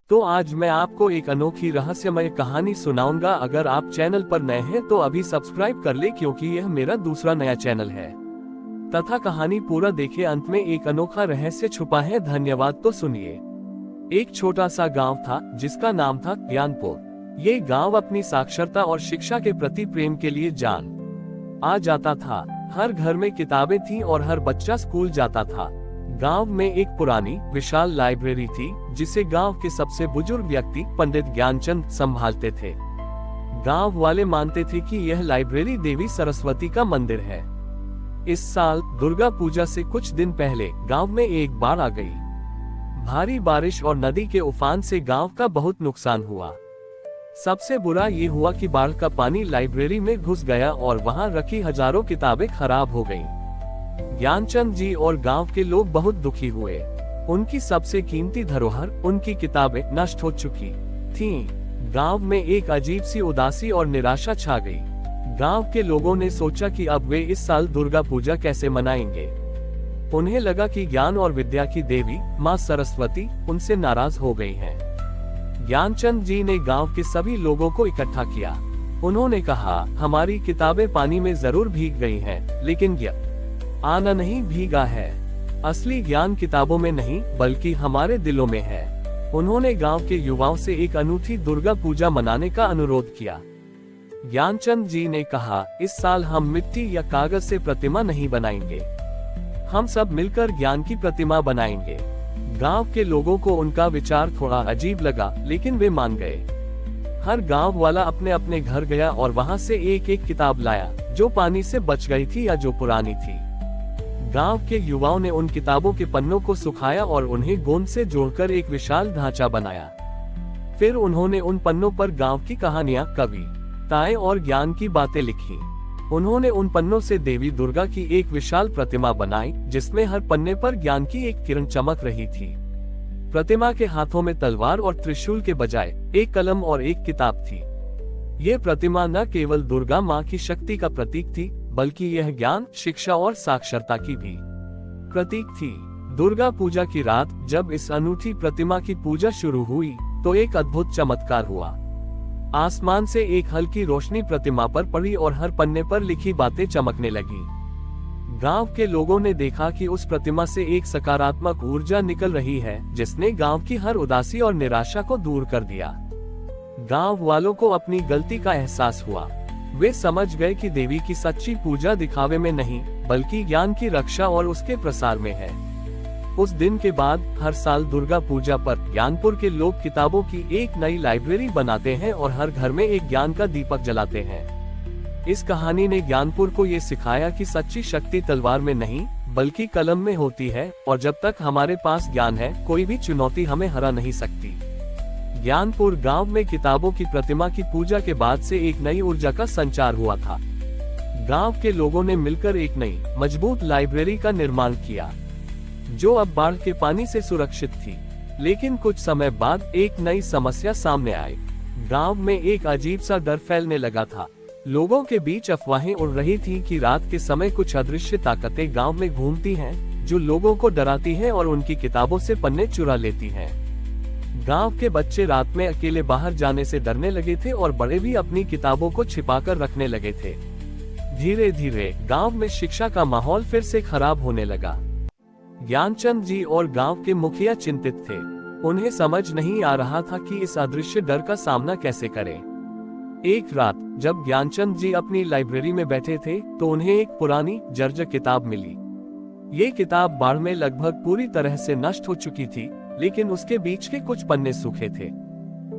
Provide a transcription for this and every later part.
तो आज मैं आपको एक अनोखी रहस्यमय कहानी सुनाऊंगा। अगर आप चैनल पर नए हैं तो अभी सब्सक्राइब कर ले, क्योंकि यह मेरा दूसरा नया चैनल है। तथा कहानी पूरा देखे, अंत में एक अनोखा रहस्य छुपा है। धन्यवाद। तो सुनिए। एक छोटा सा गांव था जिसका नाम था ज्ञानपुर। ये गांव अपनी साक्षरता और शिक्षा के प्रति प्रेम के लिए जान आ जाता था। हर घर में किताबें थीं और हर बच्चा स्कूल जाता था। गांव में एक पुरानी विशाल लाइब्रेरी थी, जिसे गांव के सबसे बुजुर्ग व्यक्ति पंडित ज्ञानचंद संभालते थे। गांव वाले मानते थे कि यह लाइब्रेरी देवी सरस्वती का मंदिर है। इस साल दुर्गा पूजा से कुछ दिन पहले गांव में एक बाढ़ आ गई। भारी बारिश और नदी के उफान से गांव का बहुत नुकसान हुआ। सबसे बुरा ये हुआ कि बाढ़ का पानी लाइब्रेरी में घुस गया और वहां रखी हजारों किताबें खराब हो गईं। ज्ञानचंद जी और गांव के लोग बहुत दुखी हुए। उनकी सबसे कीमती धरोहर, उनकी किताबें नष्ट हो चुकी थीं। गांव में एक अजीब सी उदासी और निराशा छा गई। गांव के लोगों ने सोचा कि अब वे इस साल दुर्गा पूजा कैसे मनाएंगे। उन्हें लगा कि ज्ञान और विद्या की देवी मां सरस्वती उनसे नाराज हो गई हैं। ज्ञानचंद जी ने गांव के सभी लोगों को इकट्ठा किया। उन्होंने कहा, हमारी किताबें पानी में जरूर भीग गई हैं, लेकिन आना नहीं भीगा है। असली ज्ञान किताबों में नहीं, बल्कि हमारे दिलों में है। उन्होंने गांव के युवाओं से एक अनूठी दुर्गा पूजा मनाने का अनुरोध किया। ज्ञानचंद जी ने कहा, इस साल हम मिट्टी या कागज से प्रतिमा नहीं बनाएंगे। हम सब मिलकर ज्ञान की प्रतिमा बनाएंगे। गांव के लोगों को उनका विचार थोड़ा अजीब लगा, लेकिन वे मान गए। हर गांव वाला अपने अपने घर गया और वहां से एक एक किताब लाया, जो पानी से बच गई थी या जो पुरानी थी। गांव के युवाओं ने उन किताबों के पन्नों को सुखाया और उन्हें गोंद से जोड़कर एक विशाल ढांचा बनाया। फिर उन्होंने उन पन्नों पर गांव की कहानियां, कविताएं और ज्ञान की बातें लिखी। उन्होंने उन पन्नों से देवी दुर्गा की एक विशाल प्रतिमा बनाई, जिसमें हर पन्ने पर ज्ञान की एक किरण चमक रही थी। प्रतिमा के हाथों में तलवार और त्रिशूल के बजाय एक कलम और एक किताब थी। ये प्रतिमा न केवल दुर्गा माँ की शक्ति का प्रतीक थी, बल्कि यह ज्ञान, शिक्षा और साक्षरता की भी प्रतीक थी। दुर्गा पूजा की रात जब इस अनूठी प्रतिमा की पूजा शुरू हुई, तो एक अद्भुत चमत्कार हुआ। आसमान से एक हल्की रोशनी प्रतिमा पर पड़ी और हर पन्ने पर लिखी बातें चमकने लगी। गांव के लोगों ने देखा कि उस प्रतिमा से एक सकारात्मक ऊर्जा निकल रही है, जिसने गांव की हर उदासी और निराशा को दूर कर दिया। गांव वालों को अपनी गलती का एहसास हुआ। वे समझ गए कि देवी की सच्ची पूजा दिखावे में नहीं, बल्कि ज्ञान की रक्षा और उसके प्रसार में है। उस दिन के बाद हर साल दुर्गा पूजा पर ज्ञानपुर के लोग किताबों की एक नई लाइब्रेरी बनाते हैं और हर घर में एक ज्ञान का दीपक जलाते हैं। इस कहानी ने ज्ञानपुर को ये सिखाया कि सच्ची शक्ति तलवार में नहीं, बल्कि कलम में होती है, और जब तक हमारे पास ज्ञान है, कोई भी चुनौती हमें हरा नहीं सकती। ज्ञानपुर गांव में किताबों की प्रतिमा की पूजा के बाद से एक नई ऊर्जा का संचार हुआ था। गांव के लोगों ने मिलकर एक नई मजबूत लाइब्रेरी का निर्माण किया, जो अब बाढ़ के पानी से सुरक्षित थी। लेकिन कुछ समय बाद एक नई समस्या सामने आई। गांव में एक अजीब सा डर फैलने लगा था। लोगों के बीच अफवाहें उड़ रही थी कि रात के समय कुछ अदृश्य ताकतें गांव में घूमती हैं, जो लोगों को डराती हैं और उनकी किताबों से पन्ने चुरा लेती हैं। गांव के बच्चे रात में अकेले बाहर जाने से डरने लगे थे और बड़े भी अपनी किताबों को छिपाकर रखने लगे थे। धीरे धीरे गांव में शिक्षा का माहौल फिर से खराब होने लगा। ज्ञानचंद जी और गांव के मुखिया चिंतित थे। उन्हें समझ नहीं आ रहा था कि इस अदृश्य डर का सामना कैसे करें। एक रात जब ज्ञानचंद जी अपनी लाइब्रेरी में बैठे थे, तो उन्हें एक पुरानी जर्जर किताब मिली। ये किताब बाढ़ में लगभग पूरी तरह से नष्ट हो चुकी थी, लेकिन उसके बीच के कुछ पन्ने सूखे थे।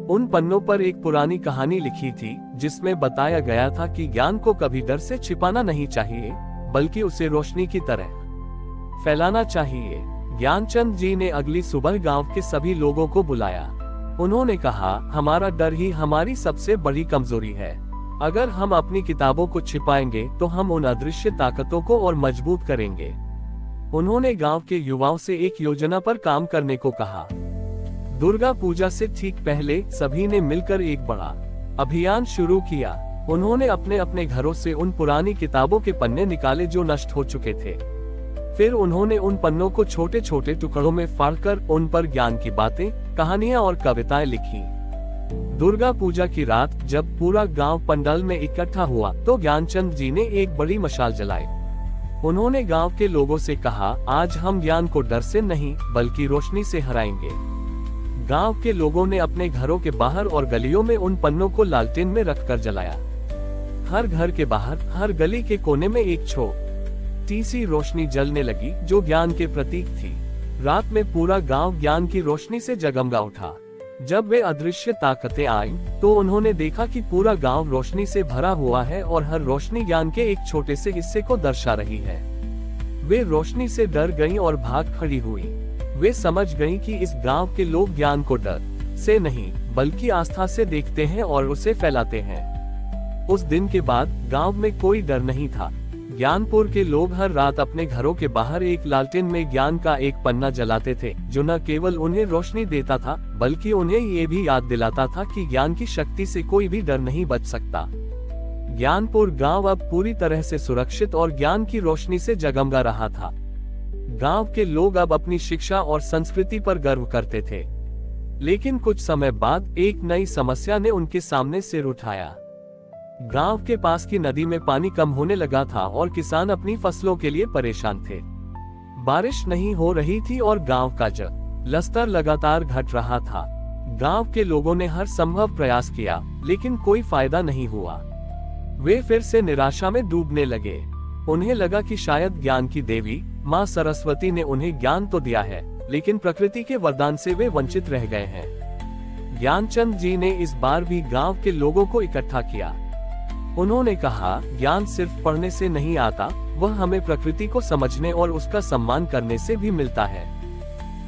उन पन्नों पर एक पुरानी कहानी लिखी थी, जिसमें बताया गया था कि ज्ञान को कभी डर से छिपाना नहीं चाहिए, बल्कि उसे रोशनी की तरह फैलाना चाहिए। ज्ञानचंद जी ने अगली सुबह गांव के सभी लोगों को बुलाया। उन्होंने कहा, हमारा डर ही हमारी सबसे बड़ी कमजोरी है। अगर हम अपनी किताबों को छिपाएंगे, तो हम उन अदृश्य ताकतों को और मजबूत करेंगे। उन्होंने गांव के युवाओं से एक योजना पर काम करने को कहा। दुर्गा पूजा से ठीक पहले सभी ने मिलकर एक बड़ा अभियान शुरू किया। उन्होंने अपने अपने घरों से उन पुरानी किताबों के पन्ने निकाले जो नष्ट हो चुके थे। फिर उन्होंने उन पन्नों को छोटे छोटे टुकड़ों में फाड़कर उन पर ज्ञान की बातें, कहानियां और कविताएं लिखी। दुर्गा पूजा की रात जब पूरा गांव पंडाल में इकट्ठा हुआ तो ज्ञानचंद जी ने एक बड़ी मशाल जलाई। उन्होंने गांव के लोगों से कहा, आज हम ज्ञान को डर से नहीं बल्कि रोशनी से हराएंगे। गांव के लोगों ने अपने घरों के बाहर और गलियों में उन पन्नों को लालटेन में रखकर जलाया। हर घर के बाहर, हर गली के कोने में एक छोटी सी रोशनी जलने लगी जो ज्ञान के प्रतीक थी। रात में पूरा गांव ज्ञान की रोशनी से जगमगा उठा। जब वे अदृश्य ताकतें आईं, तो उन्होंने देखा कि पूरा गांव रोशनी से भरा हुआ है और हर रोशनी ज्ञान के एक छोटे से हिस्से को दर्शा रही है। वे रोशनी से डर गईं और भाग खड़ी हुई। वे समझ गईं कि इस गांव के लोग ज्ञान को डर से नहीं बल्कि आस्था से देखते हैं और उसे फैलाते हैं। उस दिन के बाद गांव में कोई डर नहीं था। ज्ञानपुर के लोग हर रात अपने घरों के बाहर एक लालटेन में ज्ञान का एक पन्ना जलाते थे, जो न केवल उन्हें रोशनी देता था बल्कि उन्हें ये भी याद दिलाता था कि ज्ञान की शक्ति से कोई भी डर नहीं बच सकता। ज्ञानपुर गांव अब पूरी तरह से सुरक्षित और ज्ञान की रोशनी से जगमगा रहा था। गांव के लोग अब अपनी शिक्षा और संस्कृति पर गर्व करते थे। लेकिन कुछ समय बाद एक नई समस्या ने उनके सामने सिर उठाया। गांव के पास की नदी में पानी कम होने लगा था और किसान अपनी फसलों के लिए परेशान थे। बारिश नहीं हो रही थी और गांव का जल स्तर लगातार घट रहा था। गांव के लोगों ने हर संभव प्रयास किया, लेकिन कोई फायदा नहीं हुआ। वे फिर से निराशा में डूबने लगे। उन्हें लगा कि शायद ज्ञान की देवी माँ सरस्वती ने उन्हें ज्ञान तो दिया है, लेकिन प्रकृति के वरदान से वे वंचित रह गए हैं। ज्ञानचंद जी ने इस बार भी गांव के लोगों को इकट्ठा किया। उन्होंने कहा, ज्ञान सिर्फ पढ़ने से नहीं आता, वह हमें प्रकृति को समझने और उसका सम्मान करने से भी मिलता है।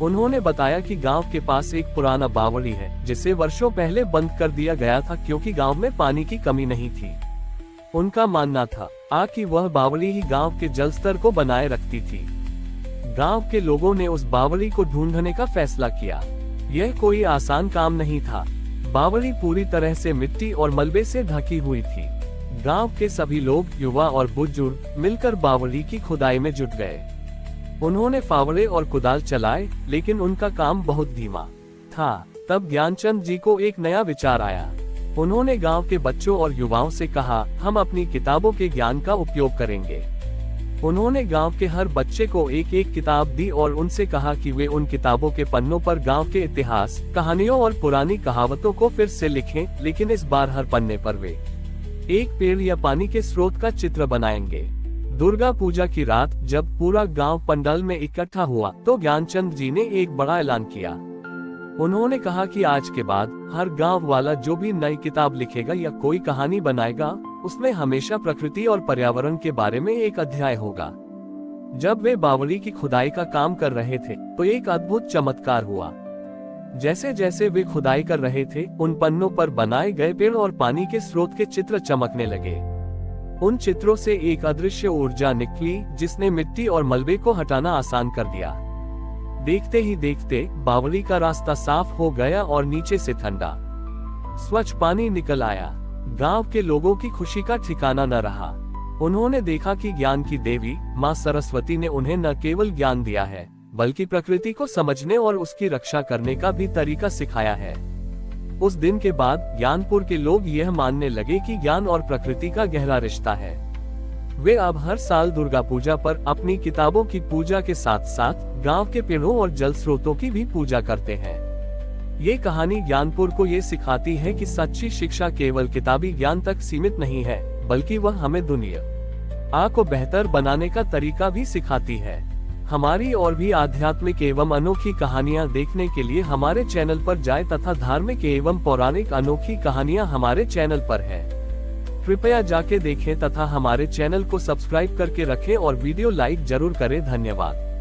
उन्होंने बताया कि गांव के पास एक पुराना बावड़ी है जिसे वर्षों पहले बंद कर दिया गया था क्योंकि गांव में पानी की कमी नहीं थी। उनका मानना था कि वह बावड़ी ही गांव के जल स्तर को बनाए रखती थी। गांव के लोगों ने उस बावड़ी को ढूंढने का फैसला किया। यह कोई आसान काम नहीं था। बावड़ी पूरी तरह से मिट्टी और मलबे से ढकी हुई थी। गांव के सभी लोग, युवा और बुजुर्ग, मिलकर बावड़ी की खुदाई में जुट गए। उन्होंने फावड़े और कुदाल चलाए, लेकिन उनका काम बहुत धीमा था। तब ज्ञानचंद जी को एक नया विचार आया। उन्होंने गांव के बच्चों और युवाओं से कहा, हम अपनी किताबों के ज्ञान का उपयोग करेंगे। उन्होंने गांव के हर बच्चे को एक एक किताब दी और उनसे कहा कि वे उन किताबों के पन्नों पर गांव के इतिहास, कहानियों और पुरानी कहावतों को फिर से लिखें, लेकिन इस बार हर पन्ने पर वे एक पेड़ या पानी के स्रोत का चित्र बनाएंगे। दुर्गा पूजा की रात जब पूरा गांव पंडाल में इकट्ठा हुआ तो ज्ञानचंद जी ने एक बड़ा ऐलान किया। उन्होंने कहा कि आज के बाद हर गांव वाला जो भी नई किताब लिखेगा या कोई कहानी बनाएगा, उसमें हमेशा प्रकृति और पर्यावरण के बारे में एक अध्याय होगा। जब वे बावड़ी की खुदाई का काम कर रहे थे तो एक अद्भुत चमत्कार हुआ। जैसे जैसे वे खुदाई कर रहे थे, उन पन्नों पर बनाए गए पेड़ और पानी के स्रोत के चित्र चमकने लगे। उन चित्रों से एक अदृश्य ऊर्जा निकली जिसने मिट्टी और मलबे को हटाना आसान कर दिया। देखते ही देखते बावड़ी का रास्ता साफ हो गया और नीचे से ठंडा स्वच्छ पानी निकल आया। गांव के लोगों की खुशी का ठिकाना न रहा। उन्होंने देखा कि ज्ञान की देवी माँ सरस्वती ने उन्हें न केवल ज्ञान दिया है बल्कि प्रकृति को समझने और उसकी रक्षा करने का भी तरीका सिखाया है। उस दिन के बाद ज्ञानपुर के लोग यह मानने लगे कि ज्ञान और प्रकृति का गहरा रिश्ता है। वे अब हर साल दुर्गा पूजा पर अपनी किताबों की पूजा के साथ साथ गांव के पेड़ों और जल स्रोतों की भी पूजा करते हैं। ये कहानी ज्ञानपुर को ये सिखाती है कि सच्ची शिक्षा केवल किताबी ज्ञान तक सीमित नहीं है, बल्कि वह हमें दुनिया को बेहतर बनाने का तरीका भी सिखाती है। हमारी और भी आध्यात्मिक एवं अनोखी कहानियाँ देखने के लिए हमारे चैनल पर जाएं तथा धार्मिक एवं पौराणिक अनोखी कहानियाँ हमारे चैनल पर है। कृपया जाके देखें तथा हमारे चैनल को सब्सक्राइब करके रखें और वीडियो लाइक जरूर करें। धन्यवाद।